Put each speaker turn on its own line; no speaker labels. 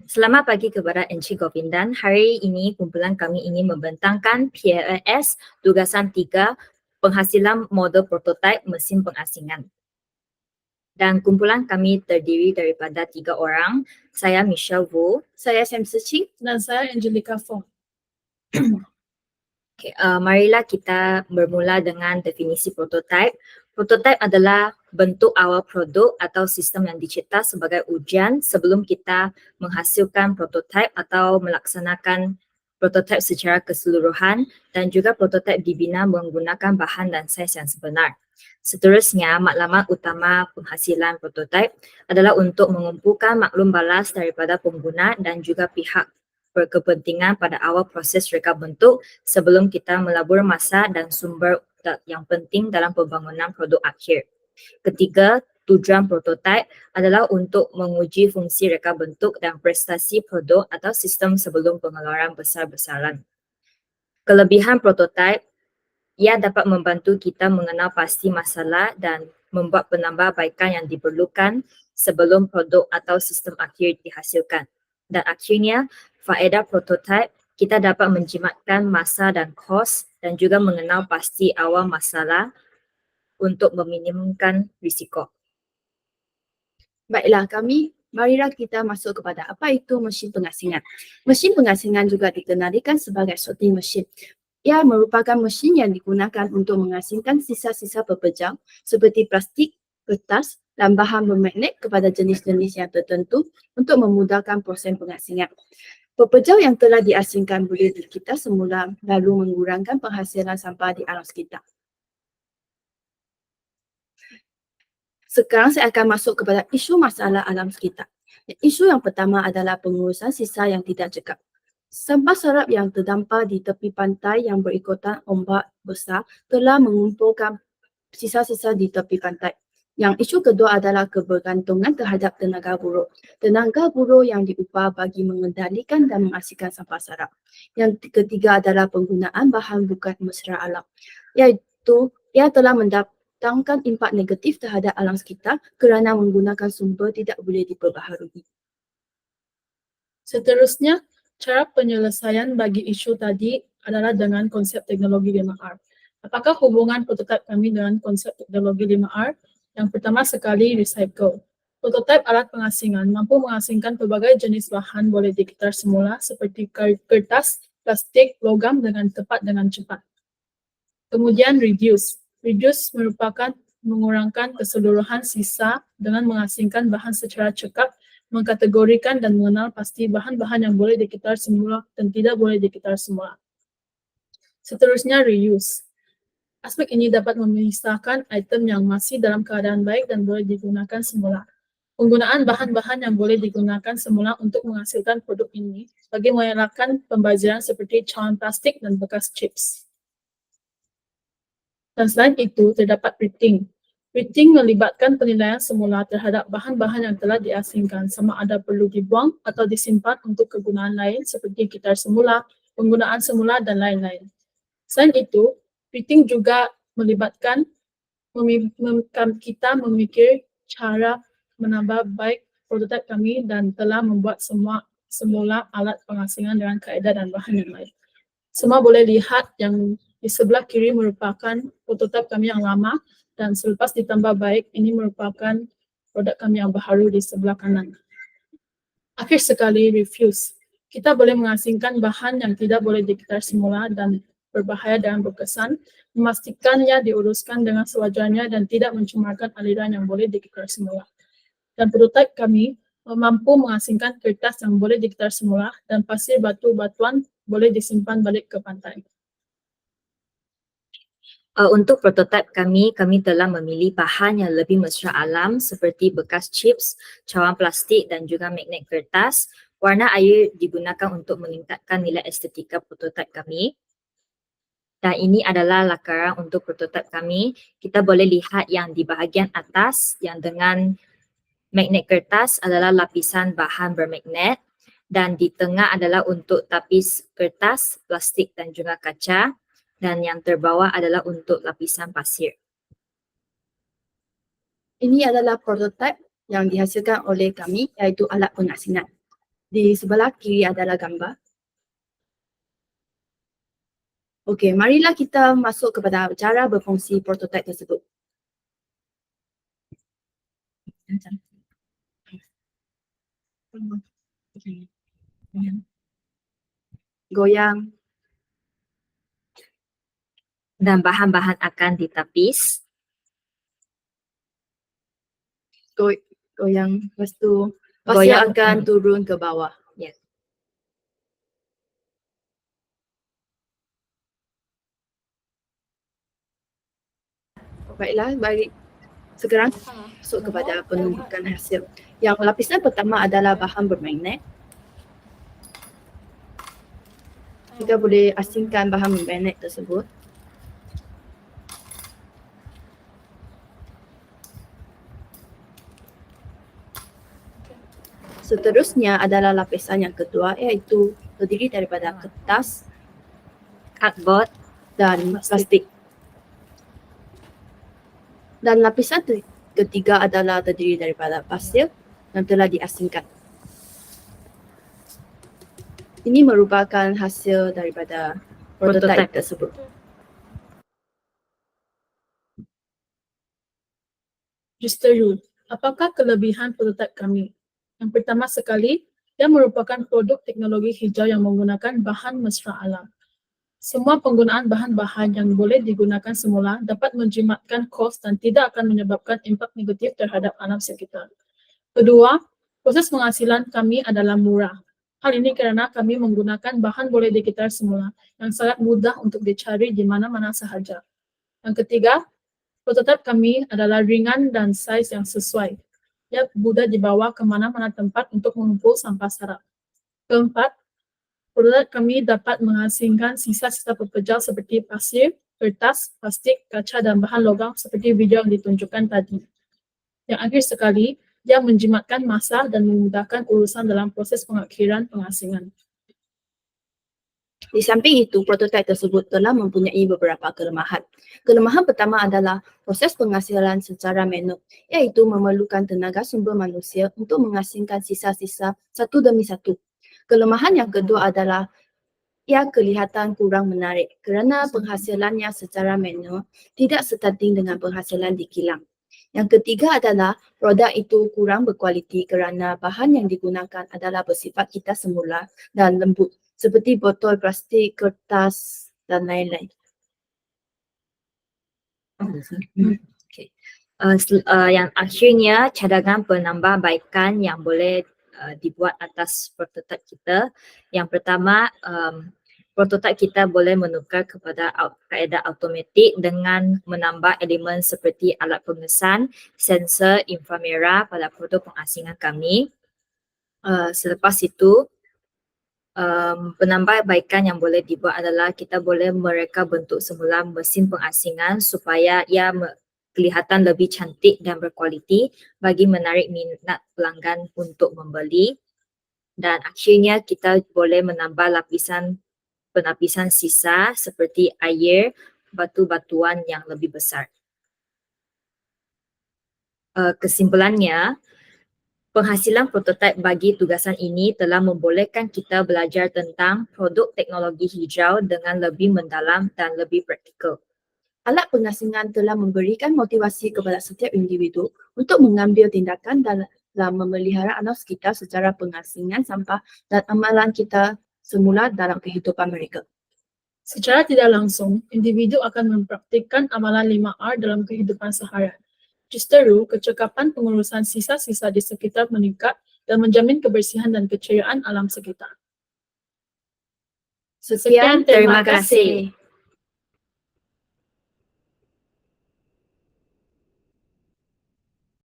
Selamat pagi kepada Encik Govindan. Hari ini kumpulan kami ingin membentangkan PLS Tugasan 3 Penghasilan Model Prototipe Mesin Pengasingan. Dan kumpulan kami terdiri daripada 3 orang. Saya Michelle Wu,
Saya Sam Searching.
Dan saya Angelica Fong.
Marilah kita bermula dengan definisi prototipe. Prototipe adalah bentuk awal produk atau sistem yang dicipta sebagai ujian sebelum kita menghasilkan prototipe atau melaksanakan prototipe secara keseluruhan, dan juga prototipe dibina menggunakan bahan dan saiz yang sebenar. Seterusnya, maklumat utama penghasilan prototipe adalah untuk mengumpulkan maklum balas daripada pengguna dan juga pihak berkepentingan pada awal proses reka bentuk sebelum kita melabur masa dan sumber yang penting dalam pembangunan produk akhir. Ketiga, tujuan prototipe adalah untuk menguji fungsi reka bentuk dan prestasi produk atau sistem sebelum pengeluaran besar-besaran. Kelebihan prototipe, ia dapat membantu kita mengenal pasti masalah dan membuat penambahbaikan yang diperlukan sebelum produk atau sistem akhir dihasilkan. Dan akhirnya, faedah prototipe, kita dapat menjimatkan masa dan kos dan juga mengenal pasti awal masalah untuk meminimumkan risiko.
Baiklah, marilah kita masuk kepada apa itu mesin pengasingan. Mesin pengasingan juga dikenalikan sebagai sorting mesin. Ia merupakan mesin yang digunakan untuk mengasingkan sisa-sisa pepejal seperti plastik, kertas dan bahan bermagnet kepada jenis-jenis yang tertentu untuk memudahkan proses pengasingan. Pepejal yang telah diasingkan boleh dikitar semula lalu mengurangkan penghasilan sampah di alam sekitar. Sekarang saya akan masuk kepada isu masalah alam sekitar. Isu yang pertama adalah pengurusan sisa yang tidak cekap. Sampah serap yang terdampar di tepi pantai yang berikutan ombak besar telah mengumpulkan sisa-sisa di tepi pantai. Yang isu kedua adalah kebergantungan terhadap tenaga buruh. Tenaga buruh yang diupah bagi mengendalikan dan mengasingkan sampah serap. Yang ketiga adalah penggunaan bahan bukan mesra alam, iaitu ia telah mendatangkan impak negatif terhadap alam sekitar kerana menggunakan sumber tidak boleh diperbaharui.
Seterusnya, cara penyelesaian bagi isu tadi adalah dengan konsep teknologi 5R. Apakah hubungan prototipe kami dengan konsep teknologi 5R? Yang pertama sekali, recycle. Prototipe alat pengasingan mampu mengasingkan pelbagai jenis bahan boleh dikitar semula seperti kertas, plastik, logam dengan tepat dengan cepat. Kemudian reduce. Reduce merupakan mengurangkan keseluruhan sisa dengan mengasingkan bahan secara cekap, mengkategorikan dan mengenal pasti bahan-bahan yang boleh dikitar semula dan tidak boleh dikitar semula. Seterusnya, reuse. Aspek ini dapat memisahkan item yang masih dalam keadaan baik dan boleh digunakan semula. Penggunaan bahan-bahan yang boleh digunakan semula untuk menghasilkan produk ini bagi mengelakkan pembaziran seperti cawan plastik dan bekas chips. Dan selain itu, terdapat rating. Rating melibatkan penilaian semula terhadap bahan-bahan yang telah diasingkan sama ada perlu dibuang atau disimpan untuk kegunaan lain seperti kitar semula, penggunaan semula dan lain-lain. Selain itu, rating juga melibatkan kita memikir cara menambah baik prototipe kami dan telah membuat semula alat pengasingan dengan kaedah dan bahan yang lain. Semua boleh lihat yang di sebelah kiri merupakan prototipe kami yang lama dan selepas ditambah baik, ini merupakan produk kami yang baru di sebelah kanan. Akhir sekali, refuse. Kita boleh mengasingkan bahan yang tidak boleh dikitar semula dan berbahaya dan berkesan, memastikannya diuruskan dengan sewajarnya dan tidak mencemarkan aliran yang boleh dikitar semula. Dan prototipe kami mampu mengasingkan kertas yang boleh dikitar semula dan pasir batu-batuan boleh disimpan balik ke pantai.
Untuk prototipe kami telah memilih bahan yang lebih mesra alam seperti bekas chips, cawan plastik dan juga magnet kertas. Warna air digunakan untuk meningkatkan nilai estetika prototipe kami. Dan ini adalah lakaran untuk prototipe kami. Kita boleh lihat yang di bahagian atas yang dengan magnet kertas adalah lapisan bahan bermagnet dan di tengah adalah untuk tapis kertas, plastik dan juga kaca, dan yang terbawah adalah untuk lapisan pasir.
Ini adalah prototipe yang dihasilkan oleh kami iaitu alat pengasingan. Di sebelah kiri adalah gambar. Okey, marilah kita masuk kepada cara berfungsi prototipe tersebut. Goyang,
Dan bahan-bahan akan ditapis.
goyang, lepas tu pasir
Goyang,
akan turun ke bawah.
Ya.
Baiklah, sekarang masuk kepada penumbukan hasil. Yang lapisan pertama adalah bahan bermagnet. Kita boleh asingkan bahan bermagnet tersebut. Seterusnya adalah lapisan yang kedua iaitu terdiri daripada kertas
Cardboard,
dan plastik. Dan lapisan ketiga adalah terdiri daripada pasir yang telah diasingkan. Ini merupakan hasil daripada prototipe tersebut.
Justeru, apakah kelebihan prototipe kami? Yang pertama sekali, ia merupakan produk teknologi hijau yang menggunakan bahan mesra alam. Semua penggunaan bahan-bahan yang boleh digunakan semula dapat menjimatkan kos dan tidak akan menyebabkan impak negatif terhadap alam sekitar. Kedua, proses penghasilan kami adalah murah. Hal ini kerana kami menggunakan bahan boleh dikitar semula yang sangat mudah untuk dicari di mana-mana sahaja. Yang ketiga, prototipe kami adalah ringan dan saiz yang sesuai. Ia mudah dibawa ke mana-mana tempat untuk mengumpul sampah sarap. Keempat, prototipe kami dapat menghasilkan sisa-sisa pepejal seperti pasir, kertas, plastik, kaca dan bahan logam seperti video yang ditunjukkan tadi. Yang akhir sekali, dia menjimatkan masa dan memudahkan urusan dalam proses pengakhiran pengasingan.
Di samping itu, prototipe tersebut telah mempunyai beberapa kelemahan. Kelemahan pertama adalah proses penghasilan secara manual, iaitu memerlukan tenaga sumber manusia untuk mengasingkan sisa-sisa satu demi satu. Kelemahan yang kedua adalah ia kelihatan kurang menarik kerana penghasilannya secara manual tidak setanding dengan penghasilan di kilang. Yang ketiga adalah produk itu kurang berkualiti kerana bahan yang digunakan adalah bersifat kita semula dan lembut seperti botol plastik, kertas dan lain-lain.
Okay. Yang akhirnya cadangan penambahbaikan yang boleh dibuat atas prototipe kita. Yang pertama, prototipe kita boleh menukar kepada kaedah automatik dengan menambah elemen seperti alat pengesan, sensor inframerah pada produk pengasingan kami. Selepas itu, penambahbaikan yang boleh dibuat adalah kita boleh mereka bentuk semula mesin pengasingan supaya ia kelihatan lebih cantik dan berkualiti bagi menarik minat pelanggan untuk membeli. Dan akhirnya kita boleh menambah penapisan sisa seperti air, batu-batuan yang lebih besar. Kesimpulannya, penghasilan prototipe bagi tugasan ini telah membolehkan kita belajar tentang produk teknologi hijau dengan lebih mendalam dan lebih praktikal.
Alat pengasingan telah memberikan motivasi kepada setiap individu untuk mengambil tindakan dalam memelihara alam sekitar secara pengasingan sampah dan amalan kita semula dalam kehidupan mereka.
Secara tidak langsung, individu akan mempraktikkan amalan 5R dalam kehidupan seharian. Justeru, kecekapan pengurusan sisa-sisa di sekitar meningkat dan menjamin kebersihan dan keceriaan alam sekitar.
Sekian, terima kasih.